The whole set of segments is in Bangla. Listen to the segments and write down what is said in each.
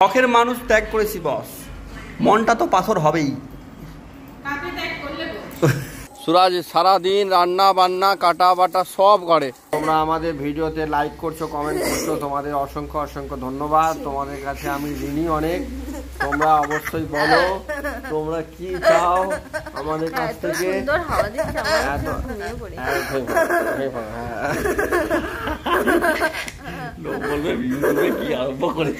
শখের মানুষ ত্যাগ করেছি বস, মনটা তো পাথর হবেই। সুরাজ সারাদিন রান্না বান্না কাটা বাটা সব করে। তোমরা আমাদের ভিডিওতে লাইক করছো, কমেন্ট করছো, তোমাদের অসংখ্য অসংখ্য ধন্যবাদ। তোমাদের কাছে আমি ঋণী অনেক। তোমরা অবশ্যই বলো তোমরা কি চাও আমাদের কাছ থেকে। কি আরম্ভ করে।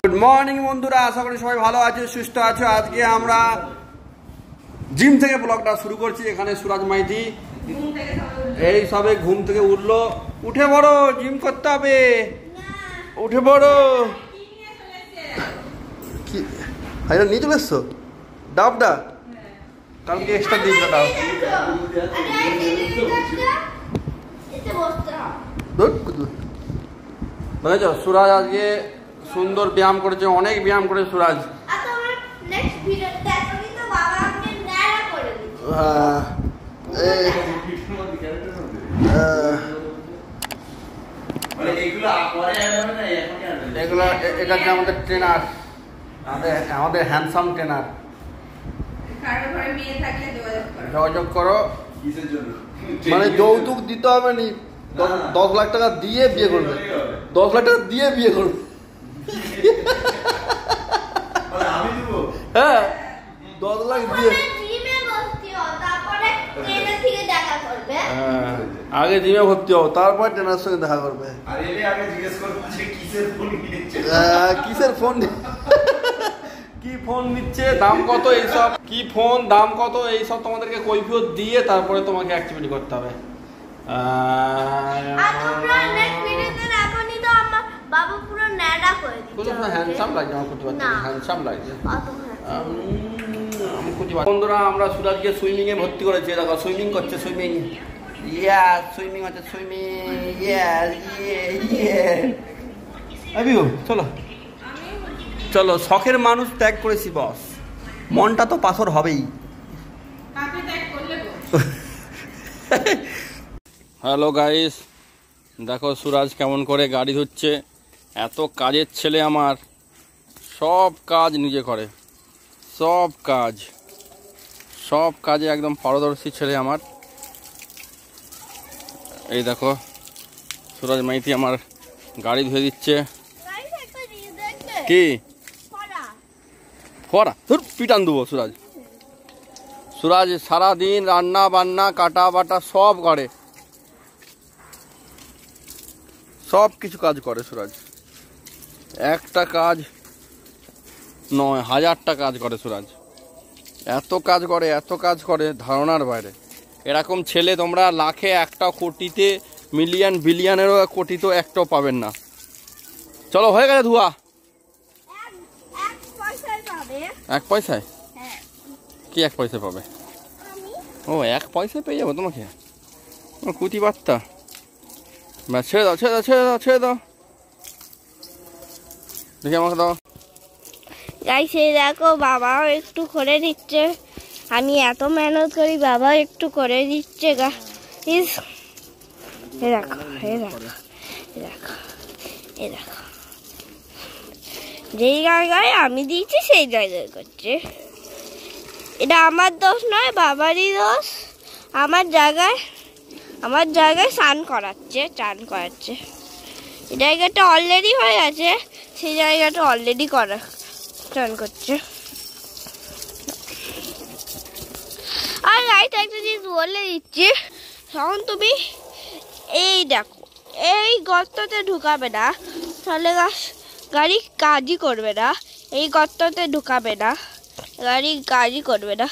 গুড মর্নিং বন্ধুরা, আশা করি সবাই ভালো আছো, সুস্থ আছো। আজকে আমরা জিম থেকে ব্লগটা শুরু করছি। এখানে সুরাজ মাইতি এই সবে ঘুম থেকে উঠলো। উঠে পড়ো, জিম করতে হবে, উঠে পড়ো। কি এটা নিয়ে চলে এসছো ডাবটা? কালকে এক্সট্রা দিন ডাব। বুঝেছ, সুরাজ আজকে সুন্দর ব্যায়াম করেছে, অনেক ব্যায়াম করে সুরাজ। এগুলো এটা হচ্ছে আমাদের ট্রেনার, আমাদের হ্যান্ডসাম ট্রেনার। যোগাযোগ করো। মানে যৌতুক দিতে হবে নি, 10 লাখ টাকা দিয়ে বিয়ে করবে, 10 লাখ টাকা দিয়ে বিয়ে করবে। হ্যাঁ 10 লাখ দিয়ে। আগে জিমে ভর্তি হও, তারপর ট্রেনার সঙ্গে দেখা করবে। কিসের ফোন, কি ফোন নিচ্ছে, দাম কত, এইসব কি ফোন, দাম কত, এইসব তোমাদেরকে কৈফিয়ত দিয়ে তারপরে তোমাকে অ্যাক্টিভিটি করতে হবে। বন্ধুরা আমরা সুরাজকে সুইমিং এ ভর্তি করেছি। দেখো সুইমিং করছে, সুইমিং। সুইমিং হচ্ছে, সুইমিং। চলো চলো, শখের মানুষ ত্যাগ করেছি বস, মনটা তো পাথর হবেই। হ্যালো গাইস, দেখো সুরাজ কেমন করে গাড়ি ধুচ্ছে। এত কাজের ছেলে আমার, সব কাজ নিজে করে, সব কাজে একদম পারদর্শী ছেলে আমার। এই দেখো সুরাজ মাইতি আমার গাড়ি ধুয়ে দিচ্ছে। কি ফরা ধর পিটান দেবো। সুরাজ সারাদিন রান্না বান্না কাটা বাটা সব করে, সব কিছু কাজ করে সুরাজ। একটা কাজ নয়, 1000টা কাজ করে সুরাজ। এত কাজ করে ধারণার বাইরে। এরকম ছেলে তোমরা লাখে একটা, কোটিতে, মিলিয়ন বিলিয়নেরও কোটি তো একটাও পাবেন না। চলো হয়ে গেছে ধোয়া। 1 পয়সায়? কি 1 পয়সা পাবে? ও 1 পয়সা পেয়ে যাবো তোমাকে? কুতি বার্তা। ছেড়ে দাও দেখি আমাকে দাও। দেখো বাবাও একটু করে দিচ্ছে, আমি এত মেহনত করি, বাবা একটু করে দিচ্ছে। যেই জায়গায় আমি দিয়েছি সেই জায়গায় করছে। এটা আমার দোষ নয়, বাবারই দোষ। আমার জায়গায় স্নান করাচ্ছে। এই জায়গাটা অলরেডি হয়ে গেছে, সেই জায়গাটা অলরেডি স্নান করছে। আর রাইট একটা জিনিস বলে দিচ্ছি, তখন তুমি এই দেখো, এই গর্ততে ঢুকাবে না, তাহলে গাড়ি কাজই করবে না। এই গর্ততে ঢুকাবে না, গাড়ি কাজই করবে না।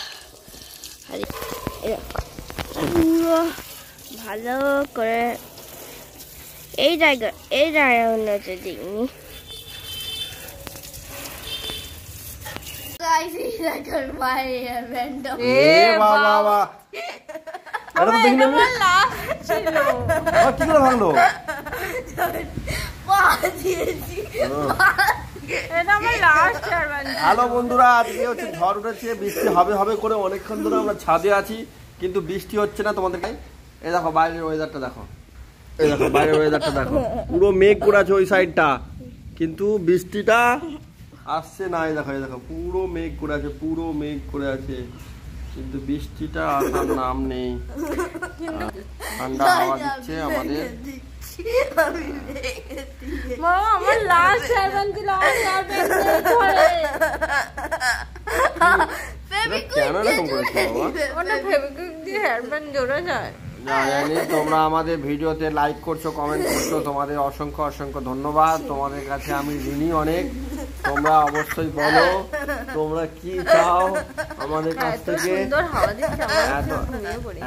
ভালো করে এই জায়গা হচ্ছে দিইনি। হ্যালো বন্ধুরা, আজকে হচ্ছে ঝড় উঠেছে, বৃষ্টি হবে করে অনেকক্ষণ ধরে আমরা ছাদে আছি, কিন্তু বৃষ্টি হচ্ছে না। তোমাদেরকে এই দেখো বাইরের ওয়েদারটা দেখো, এই দেখো বাইরের ওয়েদারটা দেখো, পুরো মেঘ করে আছে ওই সাইডটা, কিন্তু বৃষ্টিটা আসছে না। এই দেখো, এই দেখো পুরো মেঘ করে আছে, পুরো মেঘ করে আছে, কিন্তু বৃষ্টিটা আসার নাম নেই। ঠান্ডা হাওয়া দিচ্ছে আমাদের। আমার লাস্ট হেয়ারব্যান্ড ছিল, কেন এরকম করেছো বাবা? ওটা ফেভিকুইক দিয়ে হেয়ারব্যান্ড জোড়া যায়। জানি তোমরা আমাদের ভিডিওতে লাইক করছো, কমেন্ট করছো, তোমাদের অসংখ্য অসংখ্য ধন্যবাদ। তোমাদের কাছে আমি ঋণী অনেক। তোমরা অবশ্যই বলো তোমরা কি চাও আমাদের কাছ থেকে। সুন্দর হাওয়া দিচ্ছে, আমরা ঘুমিয়ে পড়ি।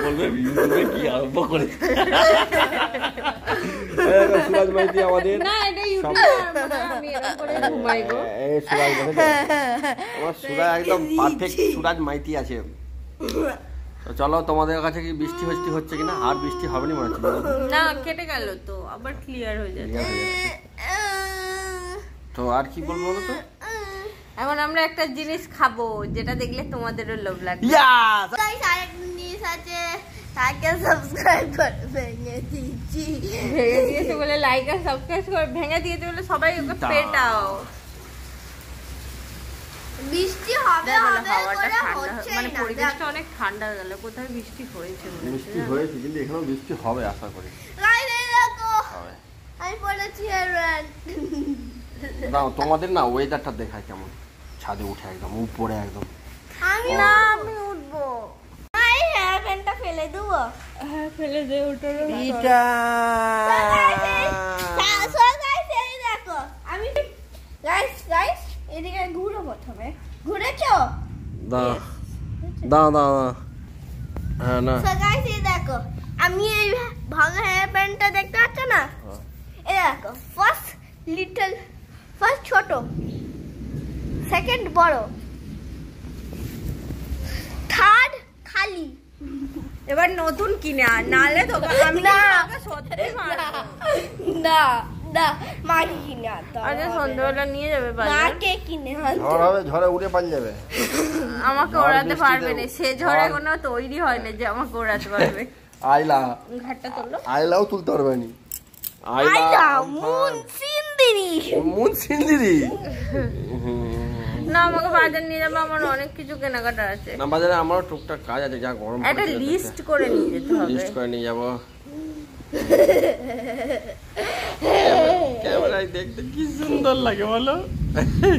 বলবে ভিডিওতে কি আরম্ভ করে সুরাজ মাইতি আমাদের। না এটা ইউটিউবে আমি এরকম করে ঘুমাই গো। এই সুরাজ মাইতি, আমার সুরাজ একদম পারফেক্ট সুরাজ মাইতি আছে। তো চলো, তোমাদের কাছে কি বৃষ্টি হচ্ছে কিনা? আর বৃষ্টি হবে না মনে হচ্ছে না, কেটে গেল তো, আবার ক্লিয়ার হয়ে যাচ্ছে। তো আর কি বলবো বলো তো? এখন আমরা একটা জিনিস খাবো যেটা দেখলে তোমাদেরও লোভ লাগবে। গাইস আরেকটা জিনিস আছে, তাকে সাবস্ক্রাইব করে ভেঙে দিয়েছি। ভেঙে দিয়েছে বলে লাইক আর সাবস্ক্রাইব করে ভেঙে দিয়েছে বলে সবাই ওকে পেটাও। বৃষ্টি হবে হবে করে হচ্ছে না, মানে পরিবেশটা অনেক ঠান্ডা গেল। কোথায় বৃষ্টি হয়েছে? বৃষ্টি হয়েছে, কিন্তু এখানেও বৃষ্টি হবে আশা করি। দেখো আমি পড়েছি হেয়ারব্যান্ড। দাও তোমাদের না ওয়েদারটা দেখায় কেমন, ছাদে উঠে একদম উপরে একদম। আমি না, আমি উঠবো। এই হেয়ারব্যান্ডটা ফেলে দেবো। হ্যাঁ ফেলে দে, উঠো। এটা দেখো আমি গাইস এদিকে ঘুরো, প্রথমে ঘুরেছো? দাও দাও দাও দাও। হ্যাঁ না গাইস এই দেখো, আমি এই ভাঙা হেয়ারব্যান্ডটা দেখতে পাচ্ছ না? এই দেখো, ফার্স্ট লিটল, ফার্স্ট ছোট, সেকেন্ড বড়, থার্ড খালি। এবার নতুন কিনে আন, নালে তো আমি না সত্যি মারবো। না না, মাকে কিনে আনতে হবে। আচ্ছা সন্ধ্যাবেলা নিয়ে যাবে বাজারে? মাকে কিনে আনতে ঝড় হবে, ঝড়ে উড়ে পালিয়ে যাবে। আমাকে ওড়াতে পারবে না, সে ঝড় এখনো তৈরি হয় না যে আমাকে ওড়াতে পারবে। আইলা ঘাটটা তোলো। আইলাও তুলতে পারবে না। আইলা মুন সিন্দিরি, মুন সিন্দিরি। না আমাকে বাজার নিয়ে যাবে, আমার অনেক কিছু কেনাকাটা আছে। না বাজারে আমারও টুকটাক কাজ আছে, যা গরম একটা লিস্ট করে নিয়ে যেতে হবে। লিস্ট করে নিয়ে যাবো। ক্যামেরায় দেখতে কি সুন্দর লাগে বলো,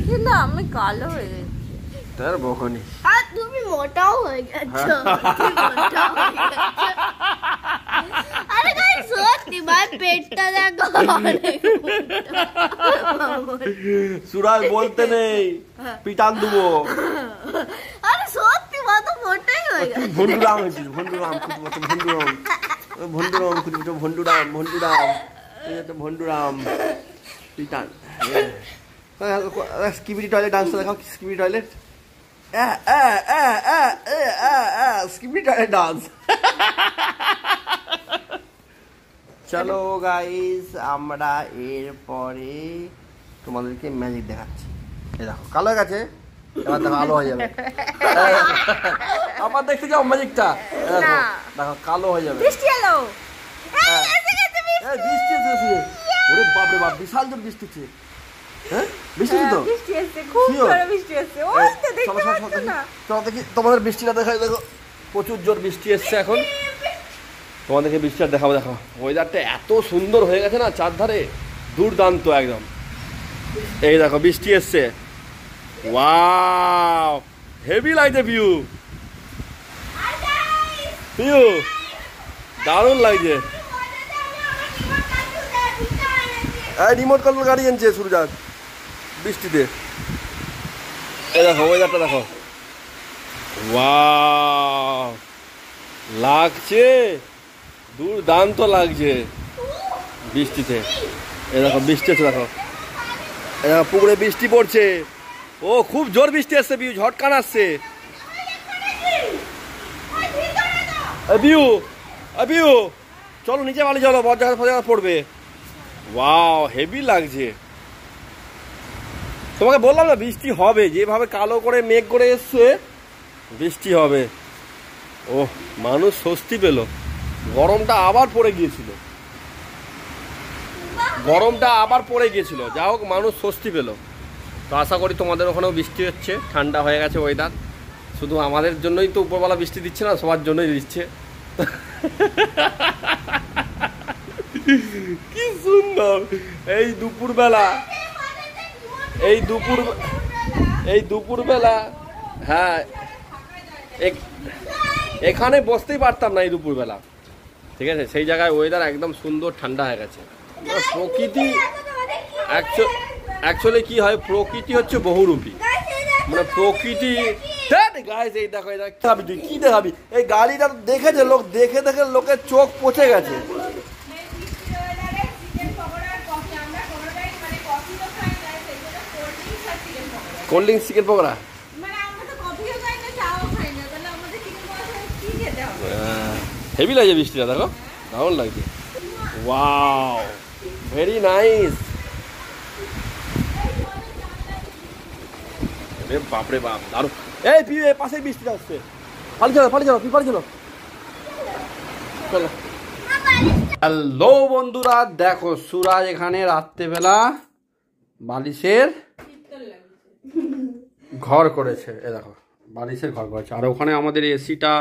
কিন্তু আমি কালো হয়ে গেছি। তার বকনি। আর তুমি মোটাও হয়ে গেছো। আরে গাইস সত্যি ভাই, পেটটা দেখো। সুরাজ বলতে নেই, পিটান দেবো। আরে সত্যি মা তো মোটাই হয়ে গেছে। ভন্ডুরাম হয়েছিস, ভন্ডুরাম ভন্ডুরাম ভন্ডুরাম ভন্ডুরাম ভন্ডুরাম ভন্ডুরাম পিটান। স্কিবিডি টয়লেট ডান্সটা দেখাও, skibidi toilet, skibidi toilet dance. চলো গাইস, আমরা এরপরে তোমাদেরকে ম্যাজিক দেখাচ্ছি। এই দেখো কালো হয়ে গেছে, এবার দেখো আলো হয়ে যাবে। আবার দেখতে যাও ম্যাজিকটা, দেখো কালো হয়ে যাবে। বৃষ্টি এলো, বৃষ্টি এসেছে। ওরে বাপ রে বাপ, বিশাল জোর বৃষ্টি হচ্ছে। হ্যাঁ বৃষ্টি তো, বৃষ্টি এসেছে, খুব জোরে বৃষ্টি এসেছে। ওই তো দেখতে পাচ্ছ না? চলো দেখি তোমাদের বৃষ্টিটা দেখাই। দেখো প্রচুর জোর বৃষ্টি এসছে এখন, তোমাদেরকে বৃষ্টিটা দেখাবো। দেখো ওয়েদারটা এত সুন্দর হয়ে গেছে না, চারধারে দুর্দান্ত একদম। এই দেখো বৃষ্টি এসছে, ওয়াও হেভি লাগছে ভিউ, ভিউ দারুণ লাগছে। এই রিমোট কন্ট্রোল গাড়ি আনছে সুরজাত বৃষ্টিতে। এই দেখো ওয়েদারটা দেখো, ওয়াও লাগছে, দুর্দান্ত লাগছে বৃষ্টিতে। এই দেখো বৃষ্টি আছে, দেখো এই দেখো পুকুরে বৃষ্টি পড়ছে। ও খুব জোর বৃষ্টি আসছে, বিউ ঝটকান আসছে। বিউ বিউ চলো নিচে বালি, চলো বজ্রাঘাত পড়বে। ওয়াও হেভি লাগছে। তোমাকে বললাম না বৃষ্টি হবে, যেভাবে কালো করে মেঘ করে এসছে বৃষ্টি হবে। ও মানুষ স্বস্তি পেল। গরমটা আবার পড়ে গিয়েছিল, যা হোক মানুষ স্বস্তি পেল। তো আশা করি তোমাদের ওখানেও বৃষ্টি হচ্ছে, ঠান্ডা হয়ে গেছে ওয়েদার। শুধু আমাদের জন্যই তো উপরবেলা বৃষ্টি দিচ্ছে না, সবার জন্যই দিচ্ছে। কি সুন্দর এই দুপুরবেলা, হ্যাঁ এখানে বসতেই পারতাম না এই দুপুরবেলা, ঠিক আছে। সেই জায়গায় ওয়েদার একদম সুন্দর ঠান্ডা হয়ে গেছে। প্রকৃতি অ্যাকচুয়ালি কি হয়, প্রকৃতি হচ্ছে বহুরূপী, মানে প্রকৃতি। এই দেখো কি দেখাবি, এই গাড়িটা দেখেছে লোক, দেখে লোকের চোখ পচে গেছে। Cold drinks, chicken pakora, heavy লাগছে বৃষ্টিটা, দেখো দারুণ লাগছে। Wow, very nice. বাপরে বাপ, দারুণ। এই পাশে বৃষ্টিটা আসছে, পালিয়ে চলো চলো। হ্যালো বন্ধুরা, দেখো সুরাজ এখানে রাত্রেবেলা বালিশের ঘর করেছে। এ দেখো বালিশের ঘর করেছে। আর ওখানে আমাদের এসিটা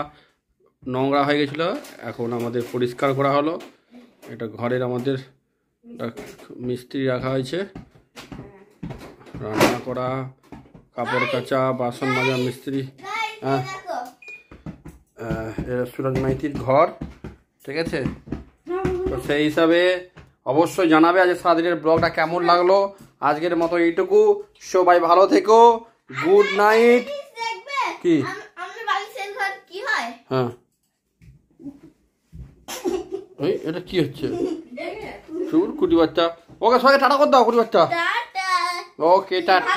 নোংরা হয়ে গেছিল, এখন আমাদের পরিষ্কার করা হলো। এটা ঘরের আমাদের মিস্ত্রি রাখা হয়েছে, রান্না করা, কাপড় কাচা, বাসন মাজা মিস্ত্রি। হ্যাঁ, সুরাজ মাইতির ঘর, ঠিক আছে। তো সেই হিসাবে অবশ্যই জানাবে আজকে সারাদিনের ব্লগটা কেমন লাগলো। আজকের মতো এইটুকু, সবাই ভালো থেকো, গুড নাইট। কি হ্যাঁ, এটা কি হচ্ছে? কুটি বাচ্চা, ওকে সবাই টাটা করে দাও, কুটি বাচ্চা। ওকে টাটা।